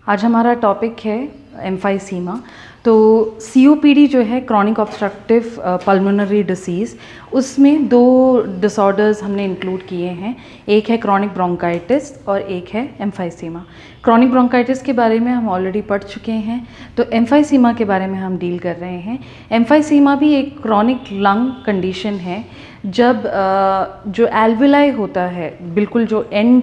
आज हमारा टॉपिक है एम्फाइसीमा। तो COPD जो है क्रॉनिक ऑब्स्ट्रक्टिव पल्मोनरी डिसीज़, उसमें दो डिसऑर्डर्स हमने इंक्लूड किए हैं। एक है क्रॉनिक ब्रोंकाइटिस और एक है एम्फाइसीमा। क्रॉनिक ब्रोंकाइटिस के बारे में हम ऑलरेडी पढ़ चुके हैं, तो एम्फाइसीमा के बारे में हम डील कर रहे हैं। एम्फाइसीमा भी एक क्रॉनिक लंग कंडीशन है जब जो एल्विलाई होता है, बिल्कुल जो एंड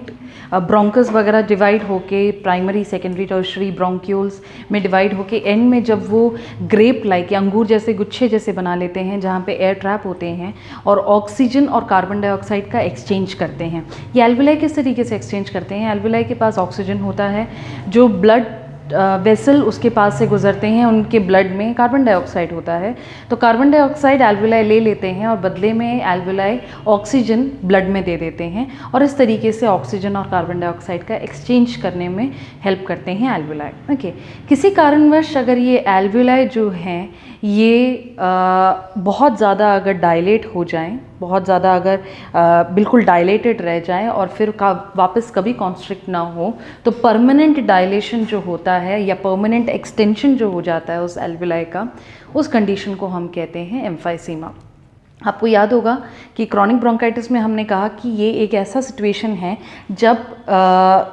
ब्रोंकस वगैरह डिवाइड होके प्राइमरी सेकेंडरी टर्शरी ब्रोंक्यूल्स में डिवाइड होके एंड में जब वो ग्रेप लाइक या अंगूर जैसे गुच्छे जैसे बना लेते हैं जहाँ पे एयर ट्रैप होते हैं और ऑक्सीजन और कार्बन डाइऑक्साइड का एक्सचेंज करते हैं। ये एल्विलाई किस तरीके से एक्सचेंज करते हैं? एल्विलाई के पास ऑक्सीजन होता है, जो ब्लड वेसल उसके पास से गुजरते हैं, उनके ब्लड में कार्बन डाइऑक्साइड होता है। तो कार्बन डाइऑक्साइड एल्विलाई ले लेते हैं और बदले में एल्विलाई ऑक्सीजन ब्लड में दे देते हैं और इस तरीके से ऑक्सीजन और कार्बन डाइऑक्साइड का एक्सचेंज करने में हेल्प करते हैं एल्विलाई। ओके, किसी कारणवश अगर ये एल्विलाई जो हैं ये बहुत ज़्यादा अगर डायलेट हो जाएं, बहुत ज़्यादा अगर बिल्कुल डायलेटेड रह जाएं और फिर वापस कभी कॉन्स्ट्रिक्ट ना हो, तो परमानेंट डायलेशन जो होता है या परमानेंट एक्सटेंशन जो हो जाता है उस एल्विलाई का, उस कंडीशन को हम कहते हैं एम्फाइसीमा। आपको याद होगा कि क्रॉनिक ब्रोंकाइटिस में हमने कहा कि ये एक ऐसा सिचुएशन है जब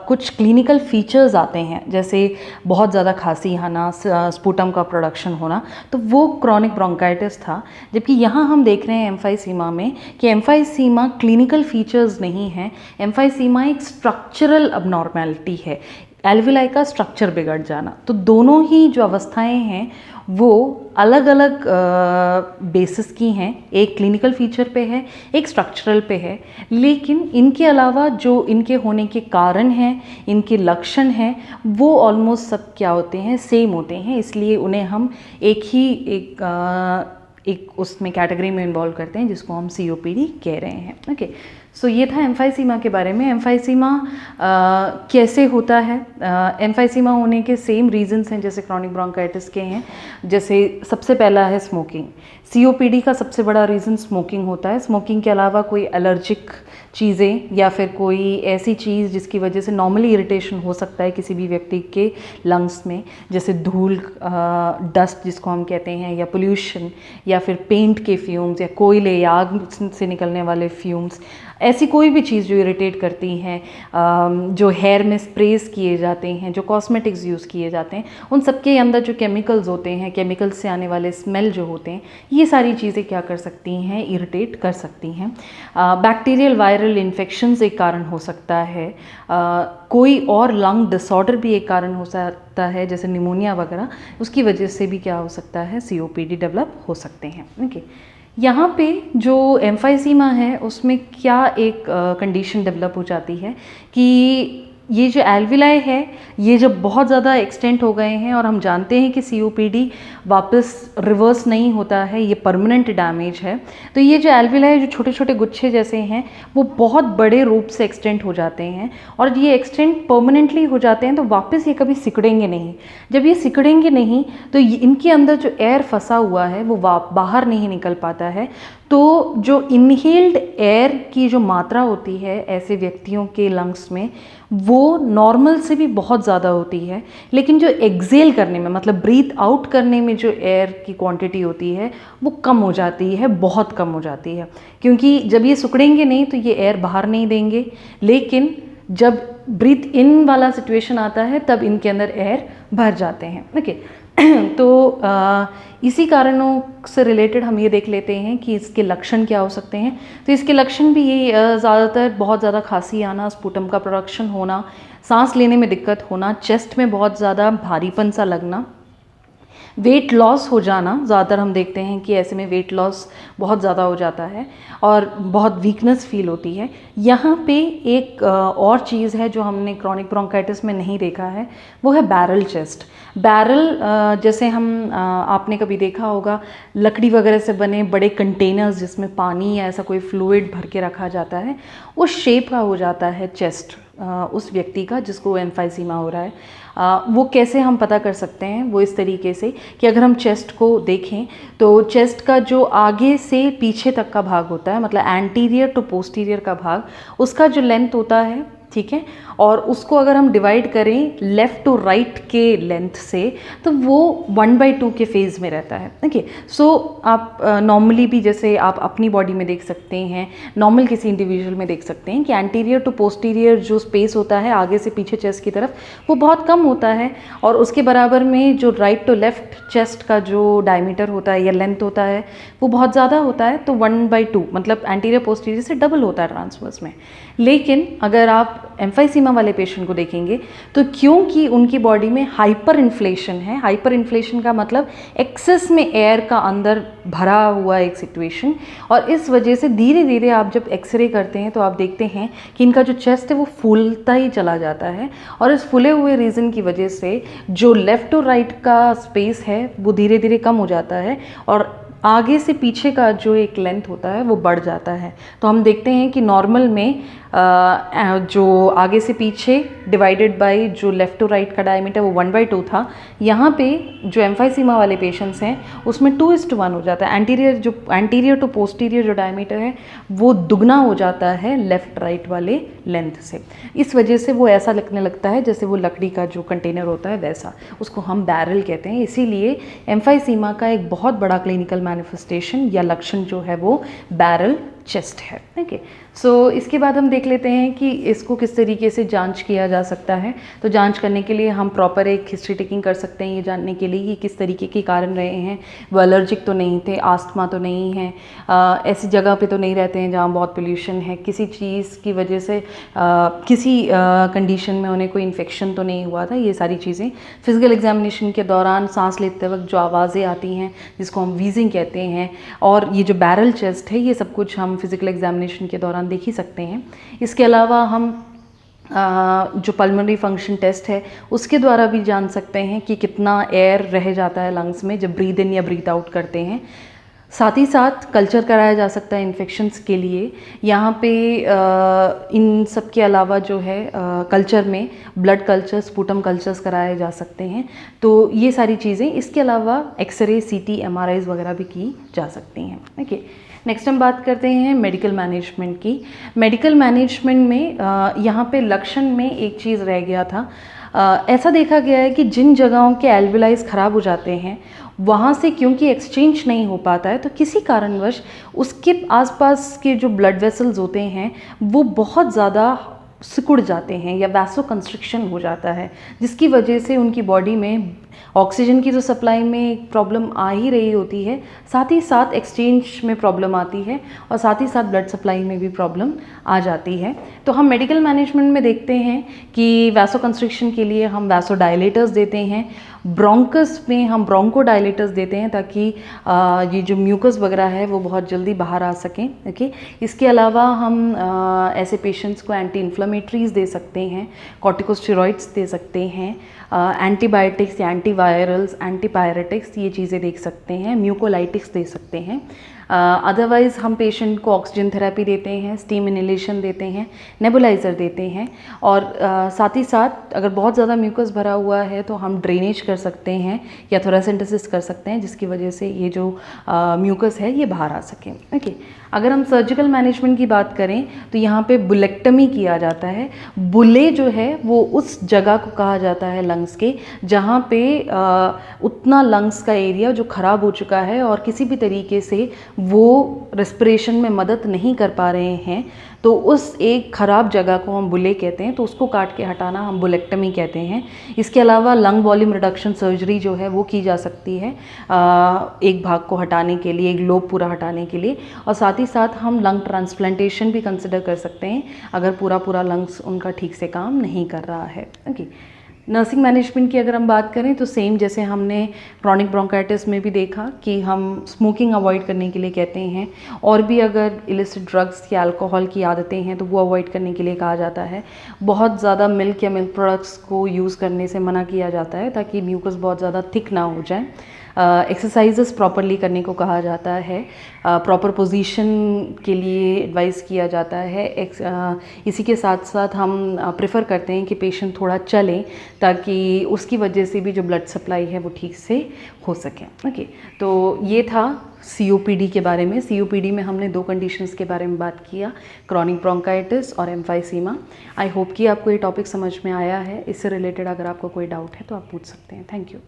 कुछ क्लिनिकल फीचर्स आते हैं, जैसे बहुत ज़्यादा खांसी आना, स्पूटम का प्रोडक्शन होना, तो वो क्रॉनिक ब्रोंकाइटिस था। जबकि यहाँ हम देख रहे हैं एम्फाइसीमा में कि एम्फाइसीमा क्लिनिकल फीचर्स नहीं है, एम्फाइसीमा एक स्ट्रक्चरल अबनॉर्मैलिटी है, एल्विलाई का स्ट्रक्चर बिगड़ जाना। तो दोनों ही जो अवस्थाएं हैं वो अलग अलग बेसिस की हैं, एक क्लिनिकल फीचर पे है, एक स्ट्रक्चरल पे है, लेकिन इनके अलावा जो इनके होने के कारण हैं, इनके लक्षण हैं, वो ऑलमोस्ट सब क्या होते हैं, सेम होते हैं। इसलिए उन्हें हम एक उसमें कैटेगरी में इन्वॉल्व करते हैं जिसको हम COPD कह रहे हैं। ओके, सो ये था एम्फाइसीमा के बारे में। एम्फाइसीमा कैसे होता है? एम्फाइसीमा होने के सेम रीजंस हैं जैसे क्रॉनिक ब्रोंकाइटिस के हैं। जैसे सबसे पहला है स्मोकिंग। COPD का सबसे बड़ा रीज़न स्मोकिंग होता है। स्मोकिंग के अलावा कोई एलर्जिक चीज़ें या फिर कोई ऐसी चीज़ जिसकी वजह से नॉर्मली इरिटेशन हो सकता है किसी भी व्यक्ति के लंग्स में, जैसे धूल, डस्ट जिसको हम कहते हैं, या पोल्यूशन, या फिर पेंट के फ्यूम्स, या कोयले या आग से निकलने वाले फ्यूम्स, ऐसी कोई भी चीज़ जो इरिटेट करती हैं, जो हेयर में स्प्रेस किए जाते हैं, जो कॉस्मेटिक्स यूज़ किए जाते हैं, उन सब के अंदर जो केमिकल्स होते हैं, केमिकल्स से आने वाले स्मेल जो होते हैं, ये सारी चीज़ें क्या कर सकती हैं, इरिटेट कर सकती हैं। बैक्टीरियल वायरल इन्फेक्शंस एक कारण हो सकता है, कोई और लंग डिसऑर्डर भी एक कारण हो सकता है जैसे निमोनिया वगैरह, उसकी वजह से भी क्या हो सकता है, COPD डेवलप हो सकते हैं। ओके, यहाँ पे जो एम्फाइसीमा है उसमें क्या एक कंडीशन डेवलप हो जाती है कि ये जो एल्विलाई है ये जब बहुत ज़्यादा एक्सटेंट हो गए हैं, और हम जानते हैं कि COPD वापस रिवर्स नहीं होता है, ये परमानेंट डैमेज है, तो ये जो एल्विलाई जो छोटे छोटे गुच्छे जैसे हैं वो बहुत बड़े रूप से एक्सटेंट हो जाते हैं, और ये एक्सटेंट परमानेंटली हो जाते हैं तो वापस ये कभी सिकुड़ेंगे नहीं। जब ये सिकुड़ेंगे नहीं तो इनके अंदर जो एयर फंसा हुआ है वो बाहर नहीं निकल पाता है। तो जो इनहेल्ड एयर की जो मात्रा होती है ऐसे व्यक्तियों के लंग्स में, वो नॉर्मल से भी बहुत ज़्यादा होती है, लेकिन जो एक्सेल करने में, मतलब ब्रीथ आउट करने में जो एयर की क्वांटिटी होती है वो कम हो जाती है, बहुत कम हो जाती है, क्योंकि जब ये सिकुड़ेंगे नहीं तो ये एयर बाहर नहीं देंगे, लेकिन जब ब्रीथ इन वाला सिचुएशन आता है तब इनके अंदर एयर भर जाते हैं। ओके, तो इसी कारणों से रिलेटेड हम ये देख लेते हैं कि इसके लक्षण क्या हो सकते हैं। तो इसके लक्षण भी ये ज़्यादातर बहुत ज़्यादा खांसी आना, स्पूटम का प्रोडक्शन होना, सांस लेने में दिक्कत होना, चेस्ट में बहुत ज़्यादा भारीपन सा लगना, वेट लॉस हो जाना। ज़्यादातर हम देखते हैं कि ऐसे में वेट लॉस बहुत ज़्यादा हो जाता है और बहुत वीकनेस फील होती है। यहाँ पे एक और चीज़ है जो हमने क्रॉनिक ब्रोंकाइटिस में नहीं देखा है, वो है बैरल चेस्ट। बैरल जैसे हम आपने कभी देखा होगा लकड़ी वगैरह से बने बड़े कंटेनर्स जिसमें पानी या ऐसा कोई फ्लूइड भर के रखा जाता है, उस शेप का हो जाता है चेस्ट उस व्यक्ति का जिसको एम्फाइसीमा हो रहा है। वो कैसे हम पता कर सकते हैं? वो इस तरीके से कि अगर हम चेस्ट को देखें तो चेस्ट का जो आगे से पीछे तक का भाग होता है, मतलब एंटीरियर टू पोस्टीरियर का भाग, उसका जो लेंथ होता है ठीक है, और उसको अगर हम डिवाइड करें लेफ़्ट टू राइट के लेंथ से तो वो 1/2 के फेज़ में रहता है। ओके, सो आप नॉर्मली भी जैसे आप अपनी बॉडी में देख सकते हैं, नॉर्मल किसी इंडिविजुअल में देख सकते हैं कि एंटीरियर टू पोस्टीरियर जो स्पेस होता है आगे से पीछे चेस्ट की तरफ, वो बहुत कम होता है, और उसके बराबर में जो राइट टू लेफ़्ट चेस्ट का जो डायमीटर होता है या लेंथ होता है वो बहुत ज़्यादा होता है। तो 1/2 मतलब एंटीरियर पोस्टीरियर से डबल होता है ट्रांसवर्स में। लेकिन अगर आप एम्फाइसीमा वाले पेशेंट को देखेंगे तो क्योंकि उनकी बॉडी में हाइपर इन्फ्लेशन है, हाइपर इन्फ्लेशन का मतलब एक्सेस में एयर का अंदर भरा हुआ एक सिचुएशन, और इस वजह से धीरे धीरे आप जब एक्सरे करते हैं तो आप देखते हैं कि इनका जो चेस्ट है वो फूलता ही चला जाता है, और इस फूले हुए रीज़न की वजह से जो लेफ़्ट टू राइट का स्पेस है वो धीरे धीरे कम हो जाता है, और आगे से पीछे का जो एक लेंथ होता है वो बढ़ जाता है। तो हम देखते हैं कि नॉर्मल में जो आगे से पीछे डिवाइडेड बाय जो लेफ़्ट टू राइट का डायमीटर वो 1/2 था, यहाँ पे जो एम्फाइसीमा वाले पेशेंट्स हैं उसमें 2:1 हो जाता है। एंटीरियर टू पोस्टीरियर जो डायमीटर है वो दुगना हो जाता है लेफ़्ट राइट वाले लेंथ से। इस वजह से वो ऐसा लगने लगता है जैसे वो लकड़ी का जो कंटेनर होता है वैसा, उसको हम बैरल कहते हैं। इसीलिए एम्फाइसीमा का एक बहुत बड़ा क्लिनिकल मैनिफेस्टेशन या लक्षण जो है वो बैरल चेस्ट है। ओके, सो इसके बाद हम देख लेते हैं कि इसको किस तरीके से जांच किया जा सकता है। तो जांच करने के लिए हम प्रॉपर एक हिस्ट्री टेकिंग कर सकते हैं ये जानने के लिए कि किस तरीके के कारण रहे हैं, वो एलर्जिक तो नहीं थे, आस्थमा तो नहीं है, ऐसी जगह पे तो नहीं रहते हैं जहाँ बहुत पोल्यूशन है, किसी चीज़ की वजह से किसी कंडीशन में उन्हें कोई इन्फेक्शन तो नहीं हुआ था। ये सारी चीज़ें फिजिकल एग्जामिनेशन के दौरान सांस लेते वक्त जो आवाज़ें आती हैं जिसको हम वीजिंग कहते हैं, और ये जो बैरल चेस्ट है, ये सब कुछ हम फिजिकल एग्जामिनेशन के दौरान देख ही सकते हैं। इसके अलावा हम जो पल्मोनरी फंक्शन टेस्ट है उसके द्वारा भी जान सकते हैं कि कितना एयर रह जाता है लंग्स में जब ब्रीद इन या ब्रीथ आउट करते हैं। साथ ही साथ कल्चर कराया जा सकता है इन्फेक्शंस के लिए। यहाँ पे इन सब के अलावा जो है कल्चर में ब्लड कल्चर, स्पूटम कल्चर्स कराए जा सकते हैं। तो ये सारी चीज़ें, इसके अलावा एक्सरे, सीटी, एमआरआईज वगैरह भी की जा सकती हैं। ओके, नेक्स्ट हम बात करते हैं मेडिकल मैनेजमेंट की। मेडिकल मैनेजमेंट में यहाँ पे लक्षण में एक चीज़ रह गया था। ऐसा देखा गया है कि जिन जगहों के एल्वेलाइज ख़राब हो जाते हैं वहाँ से क्योंकि एक्सचेंज नहीं हो पाता है तो किसी कारणवश उसके आसपास के जो ब्लड वेसल्स होते हैं वो बहुत ज़्यादा सिकुड़ जाते हैं या वैसो कंस्ट्रिक्शन हो जाता है, जिसकी वजह से उनकी बॉडी में ऑक्सीजन की जो सप्लाई में प्रॉब्लम आ ही रही होती है, साथ ही साथ एक्सचेंज में प्रॉब्लम आती है और साथ ही साथ ब्लड सप्लाई में भी प्रॉब्लम आ जाती है। तो हम मेडिकल मैनेजमेंट में देखते हैं कि वैसो कंस्ट्रिक्शन के लिए हम वैसो डायलेटर्स देते हैं, ब्रोंकस में हम ब्रोंको डायलेटर्स देते हैं ताकि ये जो म्यूकस वगैरह है वो बहुत जल्दी बाहर आ सकें। ओके, इसके अलावा हम ऐसे पेशेंट्स को एंटी इन्फ्लेमेटरीज दे सकते हैं, कॉर्टिकोस्टेरॉइड्स दे सकते हैं, एंटीबायोटिक्स या एंटीवायरल्स, एंटीपायरेटिक्स, ये चीज़ें देख सकते हैं, म्यूकोलाइटिक्स दे सकते हैं। अदरवाइज़ हम पेशेंट को ऑक्सीजन थेरेपी देते हैं, स्टीम इनहेलेशन देते हैं, नेबुलाइज़र देते हैं, और साथ ही साथ अगर बहुत ज़्यादा म्यूकस भरा हुआ है तो हम ड्रेनेज कर सकते हैं या थोरेसेंटेसिस कर सकते हैं, जिसकी वजह से ये जो म्यूकस है ये बाहर आ सके। ओके, अगर हम सर्जिकल मैनेजमेंट की बात करें तो यहाँ पे बुलेक्टमी किया जाता है। बुले जो है वो उस जगह को कहा जाता है लंग्स के जहाँ पे उतना लंग्स का एरिया जो ख़राब हो चुका है और किसी भी तरीके से वो रेस्पिरेशन में मदद नहीं कर पा रहे हैं, तो उस एक ख़राब जगह को हम बुले कहते हैं, तो उसको काट के हटाना हम बुलेक्टमी कहते हैं। इसके अलावा लंग वॉल्यूम रिडक्शन सर्जरी जो है वो की जा सकती है एक भाग को हटाने के लिए, एक लोब पूरा हटाने के लिए, और साथ ही साथ हम लंग ट्रांसप्लांटेशन भी कंसिडर कर सकते हैं अगर पूरा लंग्स उनका ठीक से काम नहीं कर रहा है। ओके, नर्सिंग मैनेजमेंट की अगर हम बात करें तो सेम जैसे हमने क्रॉनिक ब्रोंकाइटिस में भी देखा कि हम स्मोकिंग अवॉइड करने के लिए कहते हैं, और भी अगर इलिसिट ड्रग्स या अल्कोहल की आदतें हैं तो वो अवॉइड करने के लिए कहा जाता है। बहुत ज़्यादा मिल्क या मिल्क प्रोडक्ट्स को यूज़ करने से मना किया जाता है ताकि म्यूकस बहुत ज़्यादा थिक ना हो जाए। एक्सरसाइजेस प्रॉपरली करने को कहा जाता है, प्रॉपर पोजीशन के लिए एडवाइस किया जाता है। इसी के साथ साथ हम प्रेफर करते हैं कि पेशेंट थोड़ा चलें ताकि उसकी वजह से भी जो ब्लड सप्लाई है वो ठीक से हो सके। ओके, तो ये था COPD के बारे में। COPD में हमने 2 कंडीशंस के बारे में बात किया, क्रॉनिक ब्रोंकाइटिस और एम्फाइसीमा। आई होप कि आपको ये टॉपिक समझ में आया है। इससे रिलेटेड अगर आपको कोई डाउट है तो आप पूछ सकते हैं। Thank you.